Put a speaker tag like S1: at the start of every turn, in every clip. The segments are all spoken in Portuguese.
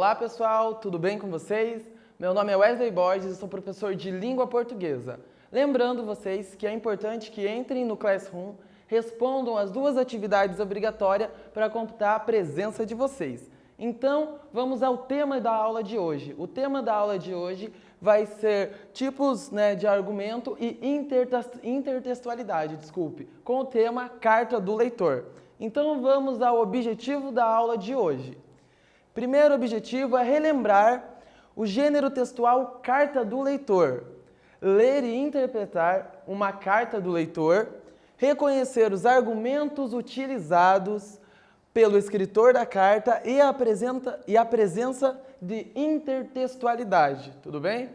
S1: Olá pessoal, tudo bem com vocês? Meu nome é Wesley Borges e sou professor de língua portuguesa. Lembrando vocês que é importante que entrem no Classroom, respondam as 2 atividades obrigatórias para computar a presença de vocês. Então, vamos ao tema da aula de hoje. O tema da aula de hoje vai ser tipos de argumento e intertextualidade, com o tema Carta do Leitor. Então, vamos ao objetivo da aula de hoje. Primeiro objetivo é relembrar o gênero textual carta do leitor, ler e interpretar uma carta do leitor, reconhecer os argumentos utilizados pelo escritor da carta e a presença de intertextualidade, tudo bem?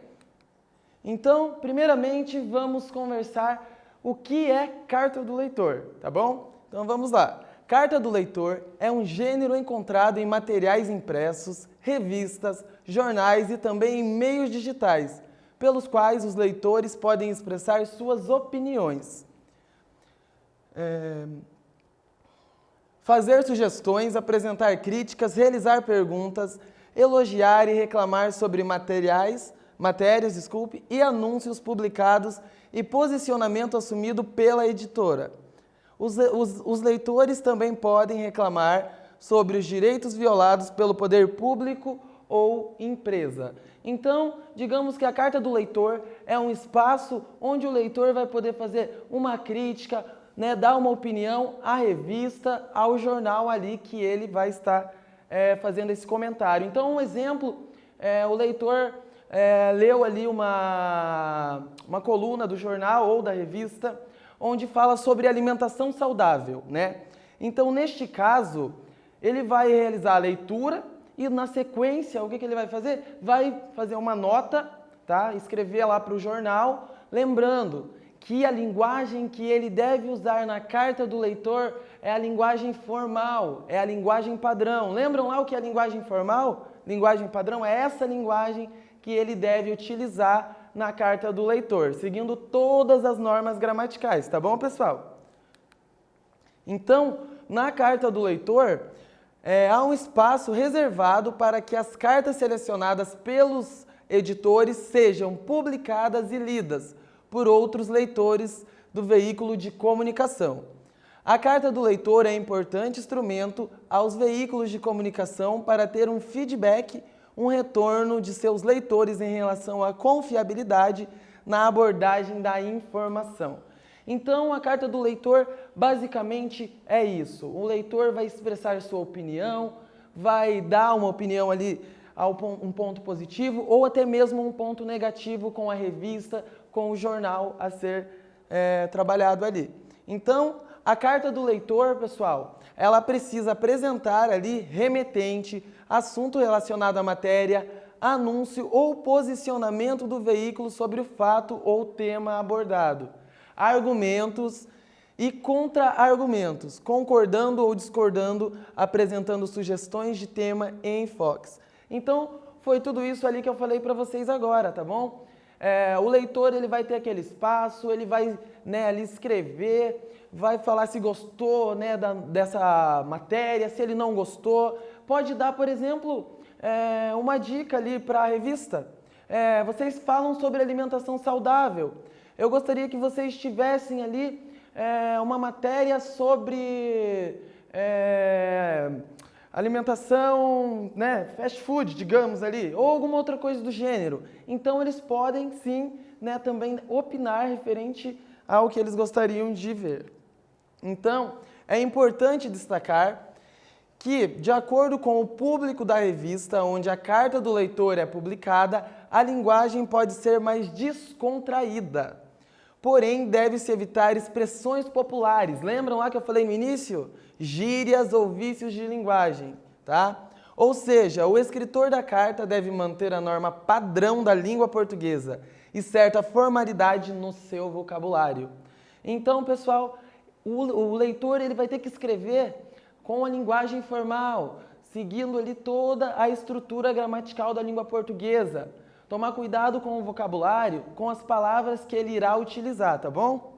S1: Então, primeiramente, vamos conversar o que é carta do leitor, tá bom? Então, vamos lá. Carta do leitor é um gênero encontrado em materiais impressos, revistas, jornais e também em meios digitais, pelos quais os leitores podem expressar suas opiniões, fazer sugestões, apresentar críticas, realizar perguntas, elogiar e reclamar sobre matérias e anúncios publicados e posicionamento assumido pela editora. Os leitores também podem reclamar sobre os direitos violados pelo poder público ou empresa. Então, digamos que a carta do leitor é um espaço onde o leitor vai poder fazer uma crítica, dar uma opinião à revista, ao jornal ali que ele vai estar fazendo esse comentário. Então, um exemplo, o leitor leu ali uma coluna do jornal ou da revista, onde fala sobre alimentação saudável, Então, neste caso, ele vai realizar a leitura e, na sequência, o que ele vai fazer? Vai fazer uma nota, tá? Escrever lá para o jornal, lembrando que a linguagem que ele deve usar na carta do leitor é a linguagem formal, é a linguagem padrão. Lembram lá o que é a linguagem formal? Linguagem padrão é essa linguagem que ele deve utilizar na carta do leitor, seguindo todas as normas gramaticais, tá bom, pessoal? Então, na carta do leitor, há um espaço reservado para que as cartas selecionadas pelos editores sejam publicadas e lidas por outros leitores do veículo de comunicação. A carta do leitor é importante instrumento aos veículos de comunicação para ter um feedback, um retorno de seus leitores em relação à confiabilidade na abordagem da informação. Então, a carta do leitor basicamente é isso. O leitor vai expressar sua opinião, vai dar uma opinião ali, um ponto positivo ou até mesmo um ponto negativo com a revista, com o jornal a ser trabalhado ali. Então, a carta do leitor, pessoal, ela precisa apresentar ali remetente, assunto relacionado à matéria, anúncio ou posicionamento do veículo sobre o fato ou tema abordado, argumentos e contra-argumentos, concordando ou discordando, apresentando sugestões de tema e enfoques. Então, foi tudo isso ali que eu falei para vocês agora, tá bom? O leitor ele vai ter aquele espaço, ele vai ali escrever, vai falar se gostou dessa matéria, se ele não gostou. Pode dar, por exemplo, uma dica ali para a revista. Vocês falam sobre alimentação saudável. Eu gostaria que vocês tivessem ali uma matéria sobre alimentação, fast food, digamos ali, ou alguma outra coisa do gênero. Então, eles podem, sim, também opinar referente ao que eles gostariam de ver. Então, é importante destacar que, de acordo com o público da revista onde a carta do leitor é publicada, a linguagem pode ser mais descontraída. Porém, deve-se evitar expressões populares. Lembram lá que eu falei no início? Gírias ou vícios de linguagem, tá? Ou seja, o escritor da carta deve manter a norma padrão da língua portuguesa e certa formalidade no seu vocabulário. Então, pessoal, o leitor ele vai ter que escrever com a linguagem formal, seguindo ali toda a estrutura gramatical da língua portuguesa. Tomar cuidado com o vocabulário, com as palavras que ele irá utilizar, tá bom?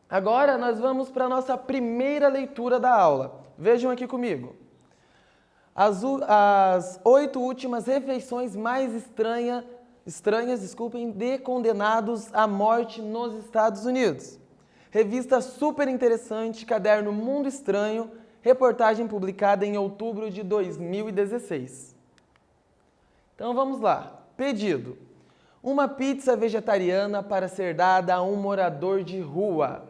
S1: Agora nós vamos para a nossa primeira leitura da aula. Vejam aqui comigo. as 8 últimas refeições mais estranhas, de condenados à morte nos Estados Unidos. Revista super interessante, caderno Mundo Estranho, reportagem publicada em outubro de 2016. Então vamos lá. Pedido: uma pizza vegetariana para ser dada a um morador de rua.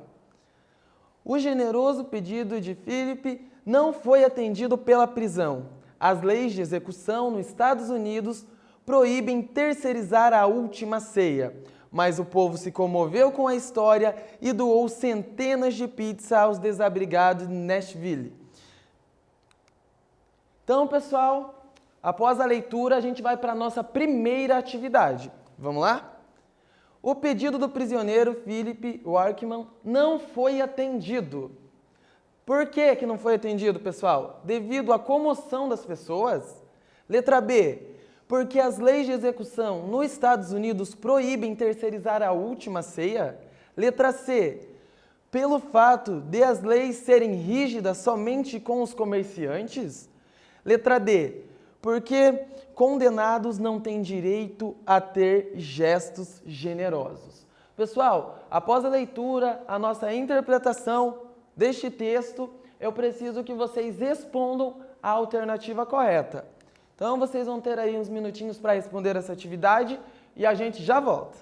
S1: O generoso pedido de Philip não foi atendido pela prisão. As leis de execução nos Estados Unidos proíbem terceirizar a última ceia, mas o povo se comoveu com a história e doou centenas de pizzas aos desabrigados de Nashville. Então, pessoal, após a leitura, a gente vai para a nossa primeira atividade. Vamos lá? O pedido do prisioneiro Philip Workman não foi atendido. Por que não foi atendido, pessoal? Devido à comoção das pessoas. Letra B, porque as leis de execução nos Estados Unidos proíbem terceirizar a última ceia. Letra C, pelo fato de as leis serem rígidas somente com os comerciantes. Letra D, porque condenados não têm direito a ter gestos generosos. Pessoal, após a leitura, a nossa interpretação deste texto, eu preciso que vocês respondam a alternativa correta. Então, vocês vão ter aí uns minutinhos para responder essa atividade e a gente já volta.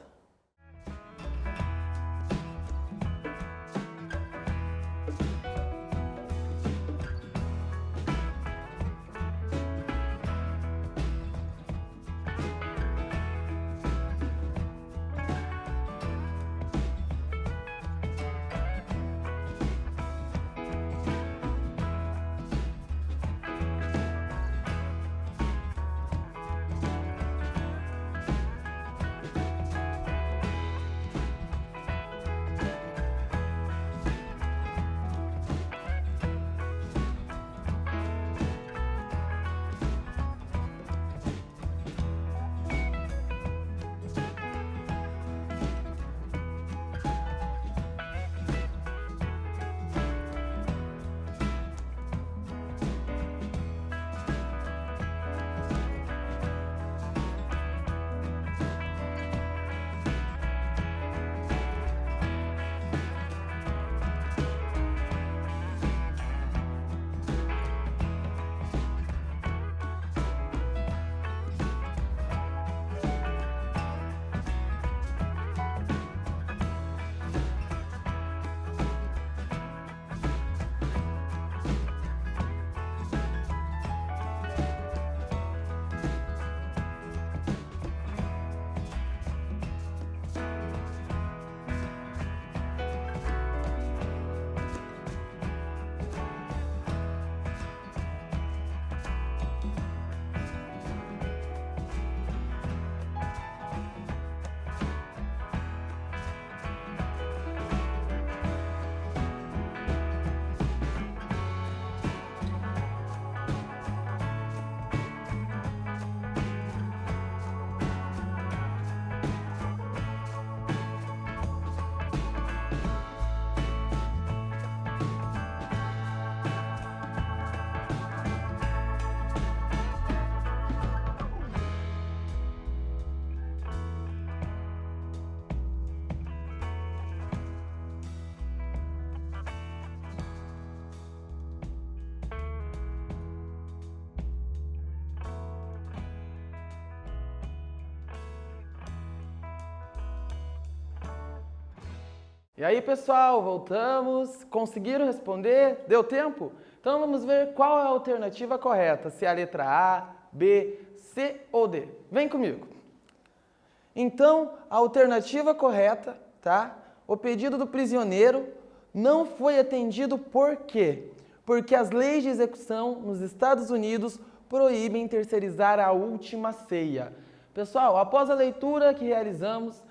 S1: E aí, pessoal, voltamos. Conseguiram responder? Deu tempo? Então vamos ver qual é a alternativa correta, se é a letra A, B, C ou D. Vem comigo. Então, a alternativa correta, tá? O pedido do prisioneiro não foi atendido por quê? Porque as leis de execução nos Estados Unidos proíbem terceirizar a última ceia. Pessoal, após a leitura que realizamos,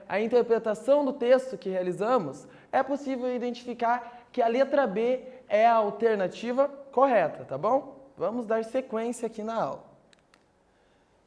S1: a interpretação do texto que realizamos, é possível identificar que a letra B é a alternativa correta, tá bom? Vamos dar sequência aqui na aula.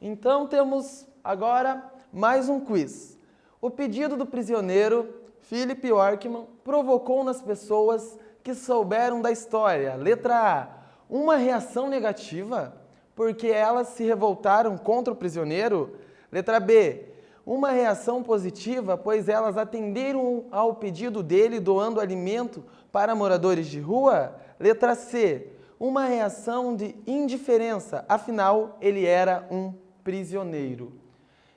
S1: Então, temos agora mais um quiz. O pedido do prisioneiro Philip Workman provocou nas pessoas que souberam da história. Letra A, Uma reação negativa, porque elas se revoltaram contra o prisioneiro. Letra B, uma reação positiva, pois elas atenderam ao pedido dele doando alimento para moradores de rua. Letra C, uma reação de indiferença, afinal ele era um prisioneiro.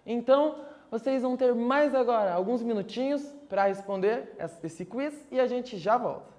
S1: Então, vocês vão ter mais agora alguns minutinhos para responder esse quiz e a gente já volta.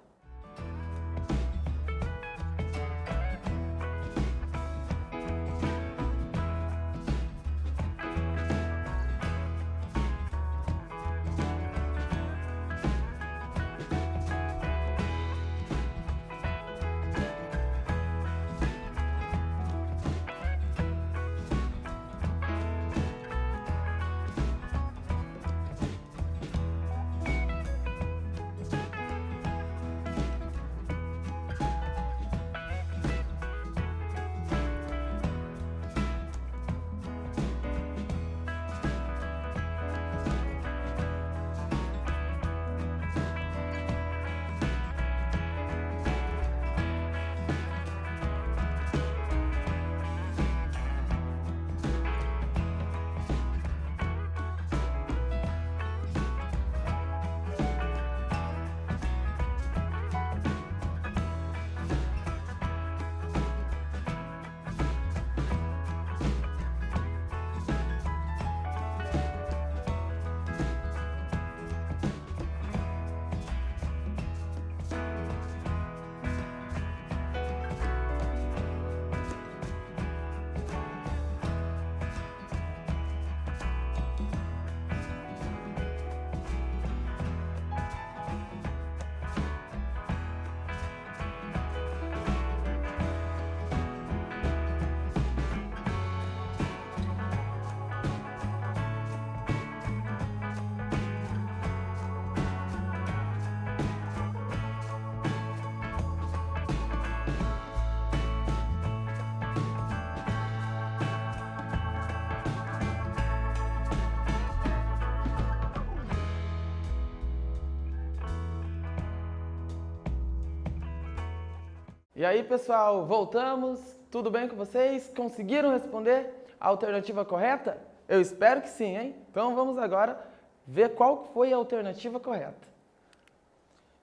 S1: E aí, pessoal, voltamos. Tudo bem com vocês? Conseguiram responder a alternativa correta? Eu espero que sim, hein? Então vamos agora ver qual foi a alternativa correta.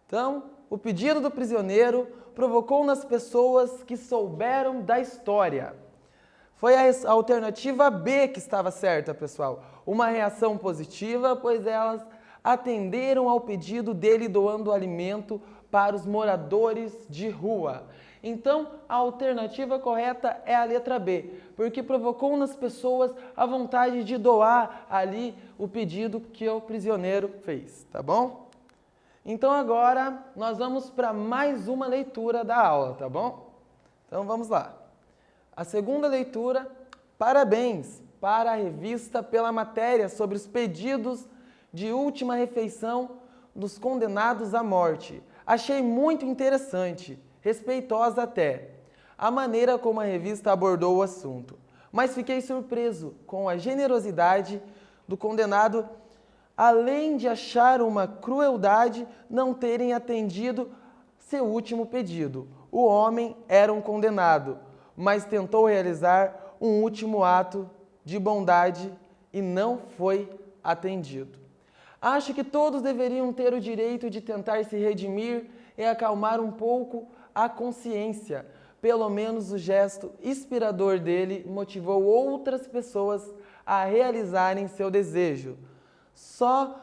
S1: Então, o pedido do prisioneiro provocou nas pessoas que souberam da história. Foi a alternativa B que estava certa, pessoal. Uma reação positiva, pois elas atenderam ao pedido dele doando alimento para os moradores de rua. Então, a alternativa correta é a letra B, porque provocou nas pessoas a vontade de doar ali o pedido que o prisioneiro fez, tá bom? Então agora nós vamos para mais uma leitura da aula, tá bom? Então vamos lá. A segunda leitura, parabéns para a revista pela matéria sobre os pedidos de última refeição dos condenados à morte. Achei muito interessante, respeitosa até, a maneira como a revista abordou o assunto. Mas fiquei surpreso com a generosidade do condenado, além de achar uma crueldade não terem atendido seu último pedido. O homem era um condenado, mas tentou realizar um último ato de bondade e não foi atendido. Acho que todos deveriam ter o direito de tentar se redimir e acalmar um pouco a consciência. Pelo menos o gesto inspirador dele motivou outras pessoas a realizarem seu desejo. Só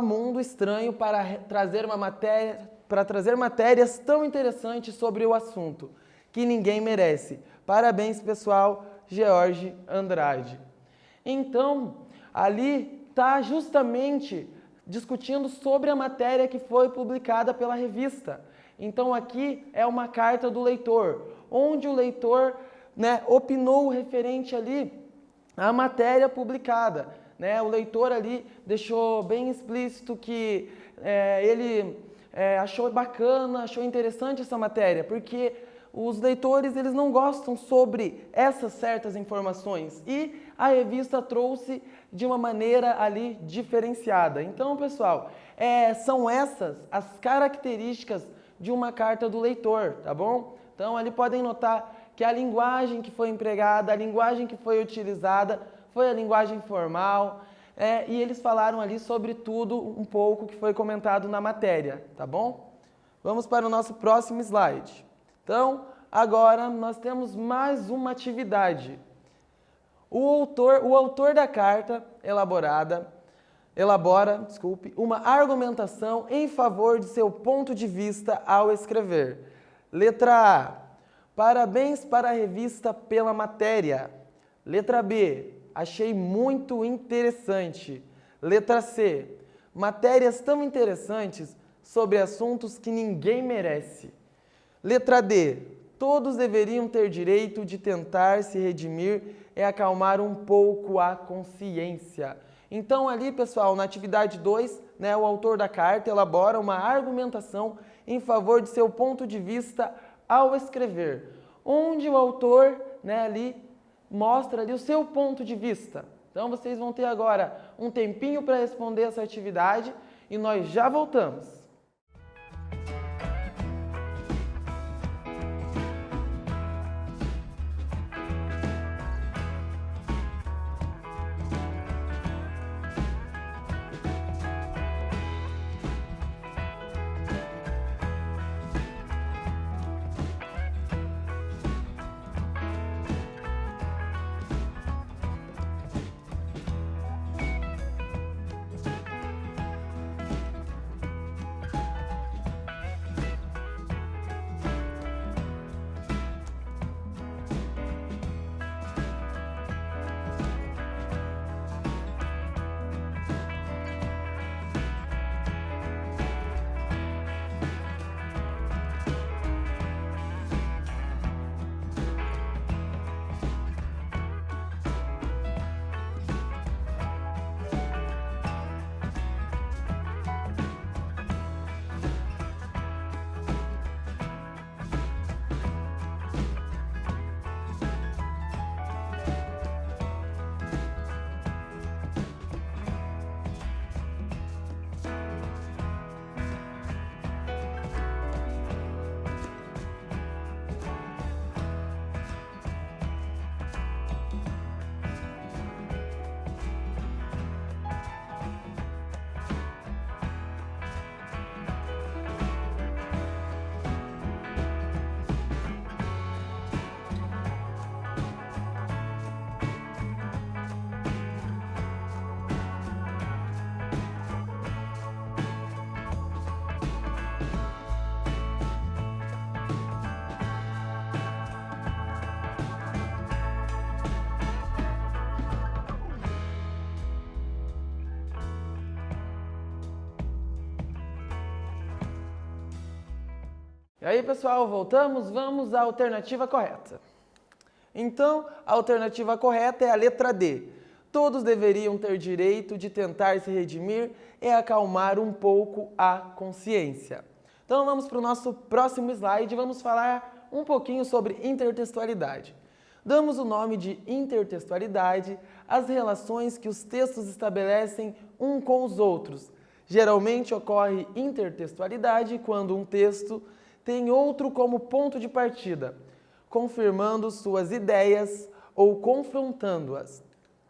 S1: mundo estranho para trazer matérias tão interessantes sobre o assunto, que ninguém merece. Parabéns, pessoal, George Andrade. Então, ali está justamente discutindo sobre a matéria que foi publicada pela revista. Então aqui é uma carta do leitor, onde o leitor, opinou referente ali à matéria publicada. O leitor ali deixou bem explícito que ele achou bacana, achou interessante essa matéria, porque os leitores eles não gostam sobre essas certas informações e a revista trouxe de uma maneira ali diferenciada. Então, pessoal, são essas as características de uma carta do leitor, tá bom? Então, ali podem notar que a linguagem que foi empregada, a linguagem que foi utilizada, foi a linguagem formal, e eles falaram ali sobre tudo um pouco que foi comentado na matéria, tá bom? Vamos para o nosso próximo slide. Então, agora nós temos mais uma atividade. O autor da carta elabora uma argumentação em favor de seu ponto de vista ao escrever. Letra A. Parabéns para a revista pela matéria. Letra B. Achei muito interessante. Letra C. Matérias tão interessantes sobre assuntos que ninguém merece. Letra D. Todos deveriam ter direito de tentar se redimir e acalmar um pouco a consciência. Então ali, pessoal, na atividade 2, o autor da carta elabora uma argumentação em favor de seu ponto de vista ao escrever, onde o autor ali mostra ali o seu ponto de vista. Então vocês vão ter agora um tempinho para responder essa atividade e nós já voltamos. E aí, pessoal, voltamos? Vamos à alternativa correta. Então, a alternativa correta é a letra D. Todos deveriam ter direito de tentar se redimir e acalmar um pouco a consciência. Então, vamos para o nosso próximo slide e vamos falar um pouquinho sobre intertextualidade. Damos o nome de intertextualidade às relações que os textos estabelecem um com os outros. Geralmente ocorre intertextualidade quando um texto tem outro como ponto de partida, confirmando suas ideias ou confrontando-as.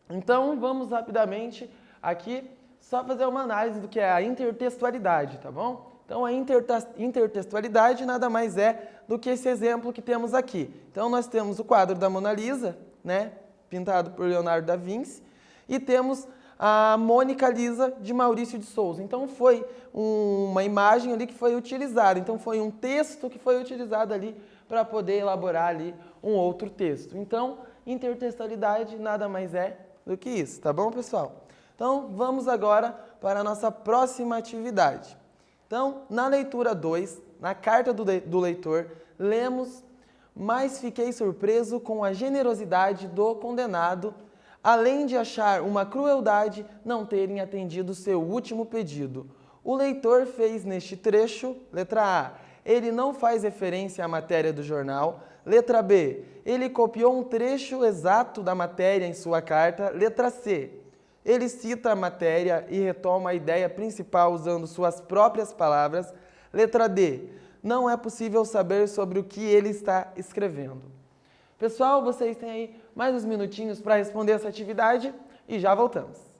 S1: Então, vamos rapidamente aqui só fazer uma análise do que é a intertextualidade, tá bom? Então, a intertextualidade nada mais é do que esse exemplo que temos aqui. Então, nós temos o quadro da Mona Lisa, pintado por Leonardo da Vinci, e temos a Mônica Lisa de Maurício de Souza. Então, foi uma imagem ali que foi utilizada. Então, foi um texto que foi utilizado ali para poder elaborar ali um outro texto. Então, intertextualidade nada mais é do que isso, tá bom, pessoal? Então, vamos agora para a nossa próxima atividade. Então, na leitura 2, na carta do leitor, lemos: mas fiquei surpreso com a generosidade do condenado, além de achar uma crueldade não terem atendido seu último pedido. O leitor fez neste trecho, letra A, ele não faz referência à matéria do jornal. Letra B, ele copiou um trecho exato da matéria em sua carta. Letra C, ele cita a matéria e retoma a ideia principal usando suas próprias palavras. Letra D, não é possível saber sobre o que ele está escrevendo. Pessoal, vocês têm aí mais uns minutinhos para responder essa atividade e já voltamos.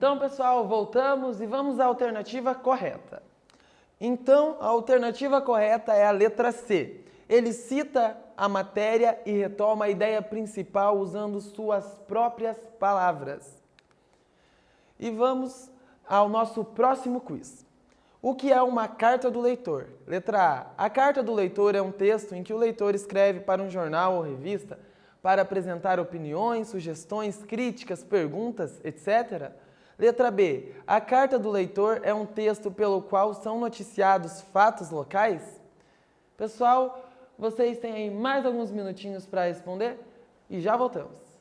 S1: Então, pessoal, voltamos e vamos à alternativa correta. Então, a alternativa correta é a letra C. Ele cita a matéria e retoma a ideia principal usando suas próprias palavras. E vamos ao nosso próximo quiz. O que é uma carta do leitor? Letra A. A carta do leitor é um texto em que o leitor escreve para um jornal ou revista para apresentar opiniões, sugestões, críticas, perguntas, etc. Letra B. A carta do leitor é um texto pelo qual são noticiados fatos locais? Pessoal, vocês têm aí mais alguns minutinhos para responder e já voltamos.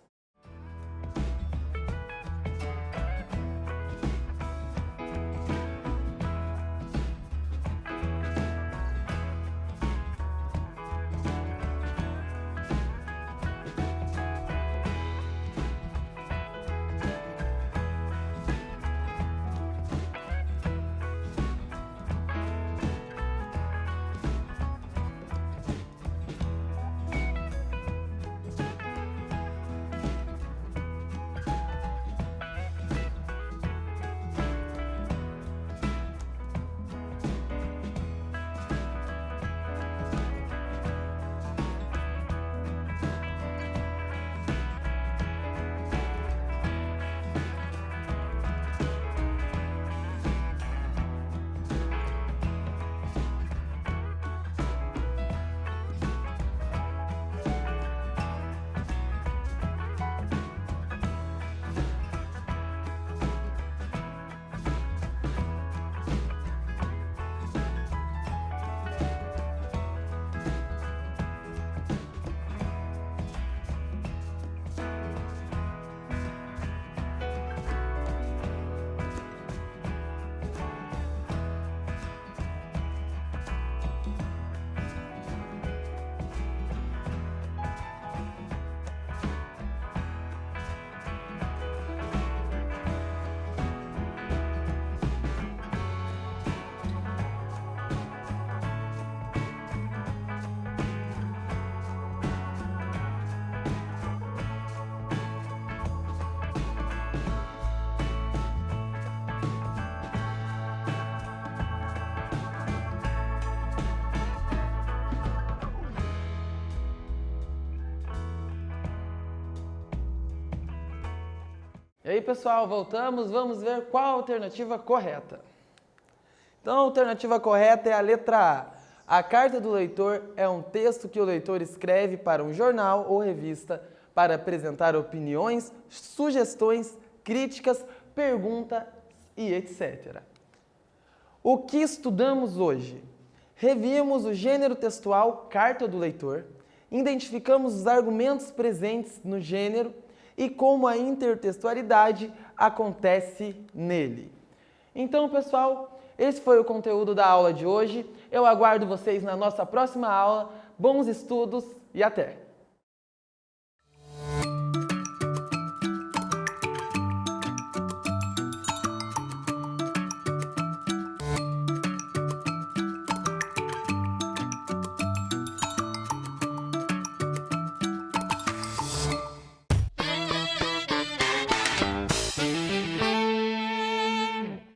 S1: E aí, pessoal, voltamos, vamos ver qual a alternativa correta. Então, a alternativa correta é a letra A. A carta do leitor é um texto que o leitor escreve para um jornal ou revista para apresentar opiniões, sugestões, críticas, perguntas e etc. O que estudamos hoje? Revimos o gênero textual carta do leitor, identificamos os argumentos presentes no gênero e como a intertextualidade acontece nele. Então, pessoal, esse foi o conteúdo da aula de hoje. Eu aguardo vocês na nossa próxima aula. Bons estudos e até!